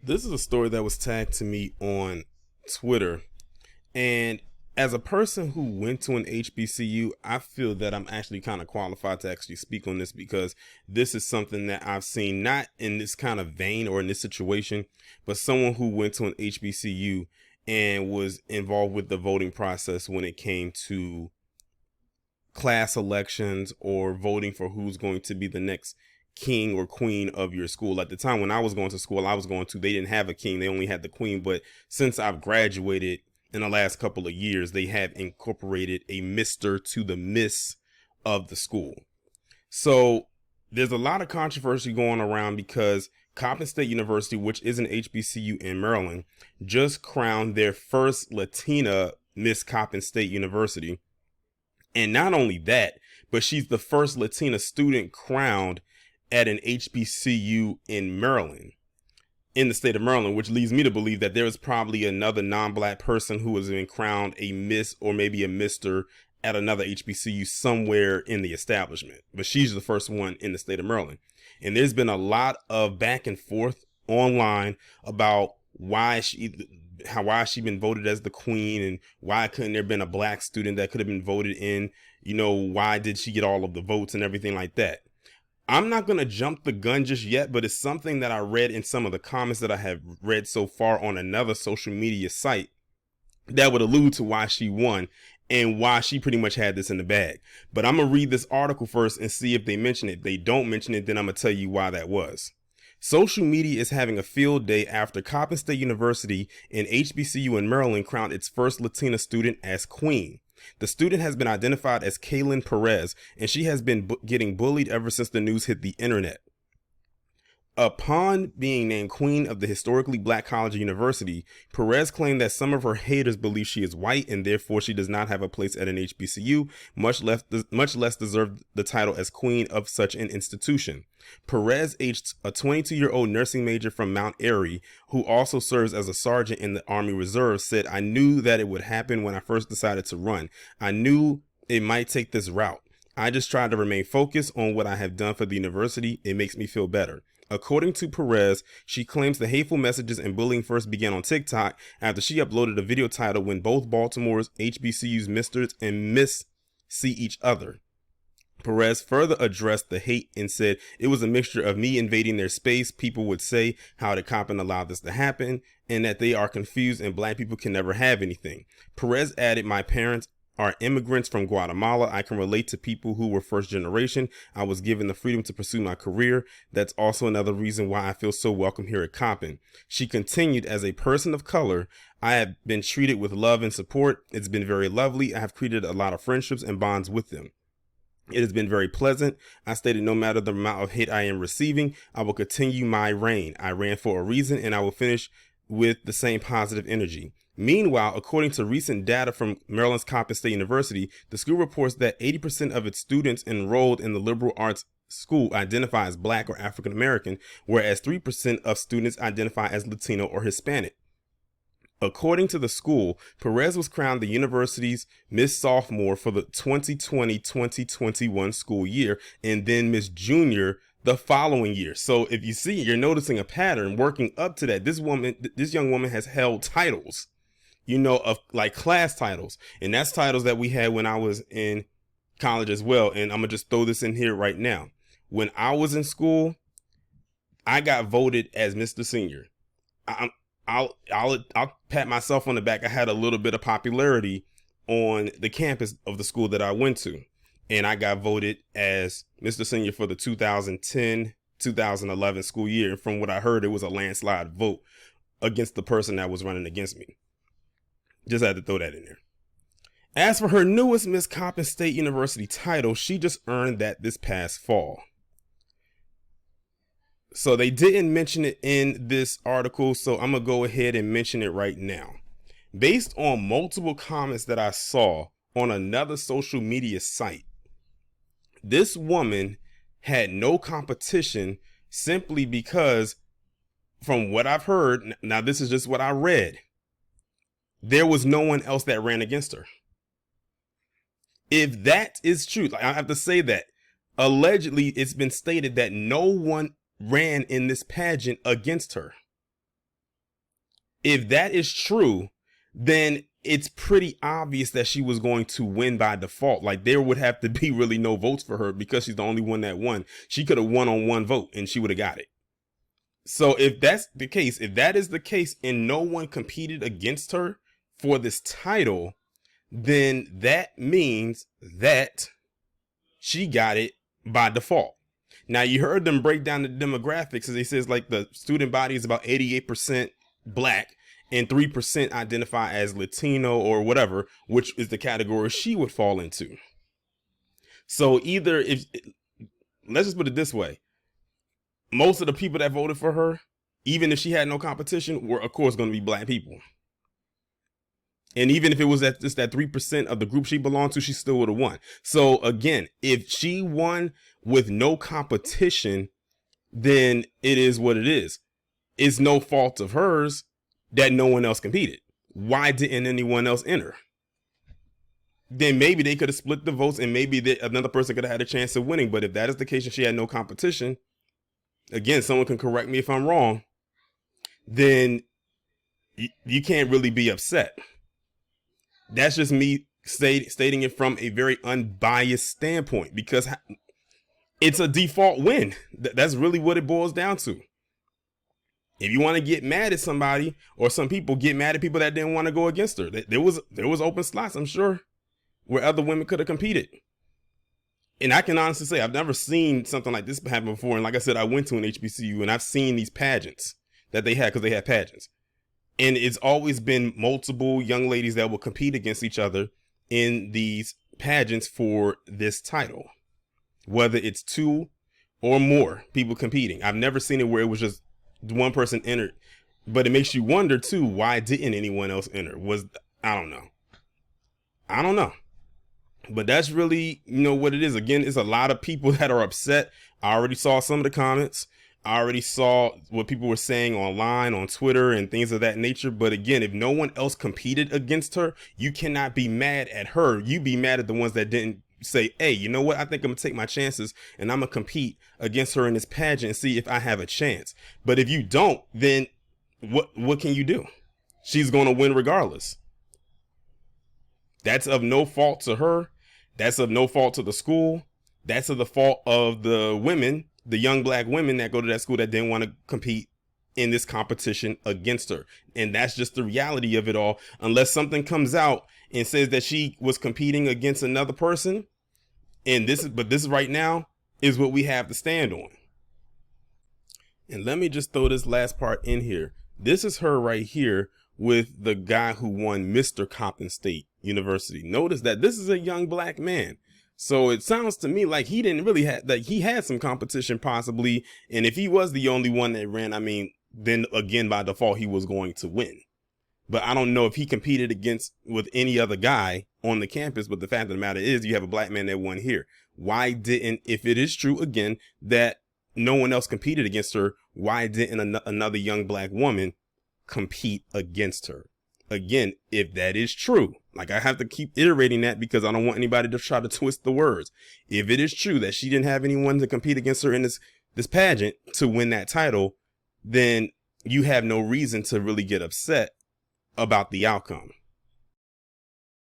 This is a story that was tagged to me on Twitter. And as a person who went to an HBCU, I feel that I'm actually kind of qualified to actually speak on this because this is something that I've seen not in this kind of vein or in this situation, but someone who went to an HBCU and was involved with the voting process when it came to class elections or voting for who's going to be the next king or queen of your school. At the time when I was going to school, they didn't have a king, they only had the queen. But since I've graduated in the last couple of years, they have incorporated a Mr. to the Miss of the school. So there's a lot of controversy going around because Coppin State University, which is an HBCU in Maryland, just crowned their first Latina Miss Coppin State University. And not only that, but she's the first Latina student crowned at an HBCU in Maryland, in the state of Maryland, which leads me to believe that there is probably another non-black person who has been crowned a Miss or maybe a Mister at another HBCU somewhere in the establishment. But she's the first one in the state of Maryland. And there's been a lot of back and forth online about why she been voted as the queen and why couldn't there been a black student that could have been voted in, why did she get all of the votes and everything like that. I'm not going to jump the gun just yet, but it's something that I read in some of the comments that I have read so far on another social media site that would allude to why she won and why she pretty much had this in the bag. But I'm going to read this article first and see if they mention it. If they don't mention it, then I'm going to tell you why that was. Social media is having a field day after Coppin State University, an HBCU in Maryland, crowned its first Latina student as queen. The student has been identified as Kaylin Perez, and she has been getting bullied ever since the news hit the internet. Upon being named queen of the historically black college or university, Perez claimed that some of her haters believe she is white and therefore she does not have a place at an HBCU, much less deserve the title as queen of such an institution. Perez, a 22-year-old nursing major from Mount Airy, who also serves as a sergeant in the Army Reserve, said, "I knew that it would happen when I first decided to run. I knew it might take this route. I just tried to remain focused on what I have done for the university. It makes me feel better." According to Perez, she claims the hateful messages and bullying first began on TikTok after she uploaded a video titled "When Both Baltimore's HBCUs Misters and Miss See Each Other." Perez further addressed the hate and said, "It was a mixture of me invading their space. People would say, how did Coppin allow this to happen? And that they are confused and black people can never have anything." Perez added, "My parents are immigrants from Guatemala. I can relate to people who were first generation. I was given the freedom to pursue my career. That's also another reason why I feel so welcome here at Coppin." She continued, "As a person of color, I have been treated with love and support. It's been very lovely. I have created a lot of friendships and bonds with them. It has been very pleasant." I stated, "No matter the amount of hate I am receiving, I will continue my reign. I ran for a reason and I will finish with the same positive energy." Meanwhile, according to recent data from Maryland's Coppin State University, the school reports that 80% of its students enrolled in the liberal arts school identify as black or African American, whereas 3% of students identify as Latino or Hispanic. According to the school, Perez was crowned the university's Miss Sophomore for the 2020-2021 school year and then Miss Junior the following year. So if you see, you're noticing a pattern working up to that. This young woman has held titles, of like class titles. And that's titles that we had when I was in college as well. And I'm going to just throw this in here right now. When I was in school, I got voted as Mr. Senior. I'll pat myself on the back. I had a little bit of popularity on the campus of the school that I went to. And I got voted as Mr. Senior for the 2010-2011 school year. And from what I heard, it was a landslide vote against the person that was running against me. Just had to throw that in there. As for her newest Miss Coppin State University title, she just earned that this past fall. So they didn't mention it in this article, so I'm going to go ahead and mention it right now. Based on multiple comments that I saw on another social media site, this woman had no competition simply because, from what I've heard, now this is just what I read, there was no one else that ran against her. If that is true, I have to say that, allegedly it's been stated that no one ran in this pageant against her. If that is true, then it's pretty obvious that she was going to win by default. Like, there would have to be really no votes for her because she's the only one that won. She could have won on one vote and she would have got it. So if that's the case, if that is the case and no one competed against her for this title, then that means that she got it by default. Now, you heard them break down the demographics, as they says like the student body is about 88% black and 3% identify as Latino or whatever, which is the category she would fall into. So either, if let's just put it this way, most of the people that voted for her, even if she had no competition, were of course going to be black people. And even if it was just that 3% of the group she belonged to, she still would have won. So again, if she won with no competition, then it is what it is. It's no fault of hers that no one else competed. Why didn't anyone else enter? Then maybe they could have split the votes and maybe another person could have had a chance of winning. But if that is the case and she had no competition, again, someone can correct me if I'm wrong, then you can't really be upset. That's just me stating it from a very unbiased standpoint, because it's a default win. That's really what it boils down to. If you want to get mad at somebody, or some people get mad at people that didn't want to go against her, there was open slots, I'm sure, where other women could have competed. And I can honestly say I've never seen something like this happen before. And like I said, I went to an HBCU and I've seen these pageants that they had, because they had pageants. And it's always been multiple young ladies that will compete against each other in these pageants for this title, whether it's two or more people competing. I've never seen it where it was just one person entered, but it makes you wonder too, why didn't anyone else enter? I don't know. But that's really, what it is. Again, it's a lot of people that are upset. I already saw some of the comments. I already saw what people were saying online, on Twitter and things of that nature. But again, if no one else competed against her, you cannot be mad at her. You be mad at the ones that didn't say, hey, you know what? I think I'm gonna take my chances and I'm gonna compete against her in this pageant and see if I have a chance. But if you don't, then what can you do? She's gonna win regardless. That's of no fault to her. That's of no fault to the school. That's of the fault of the women, the young black women that go to that school that didn't want to compete in this competition against her. And that's just the reality of it all. Unless something comes out and says that she was competing against another person. And this right now is what we have to stand on. And let me just throw this last part in here. This is her right here with the guy who won Mr. Coppin State University. Notice that this is a young black man. So it sounds to me like he didn't really have, that he had some competition possibly. And if he was the only one that ran, then again, by default, he was going to win. But I don't know if he competed with any other guy on the campus. But the fact of the matter is, you have a black man that won here. Why didn't, if it is true again, that no one else competed against her, why didn't another young black woman compete against her? Again, if that is true, like I have to keep iterating that because I don't want anybody to try to twist the words. If it is true that she didn't have anyone to compete against her in this pageant to win that title, then you have no reason to really get upset about the outcome.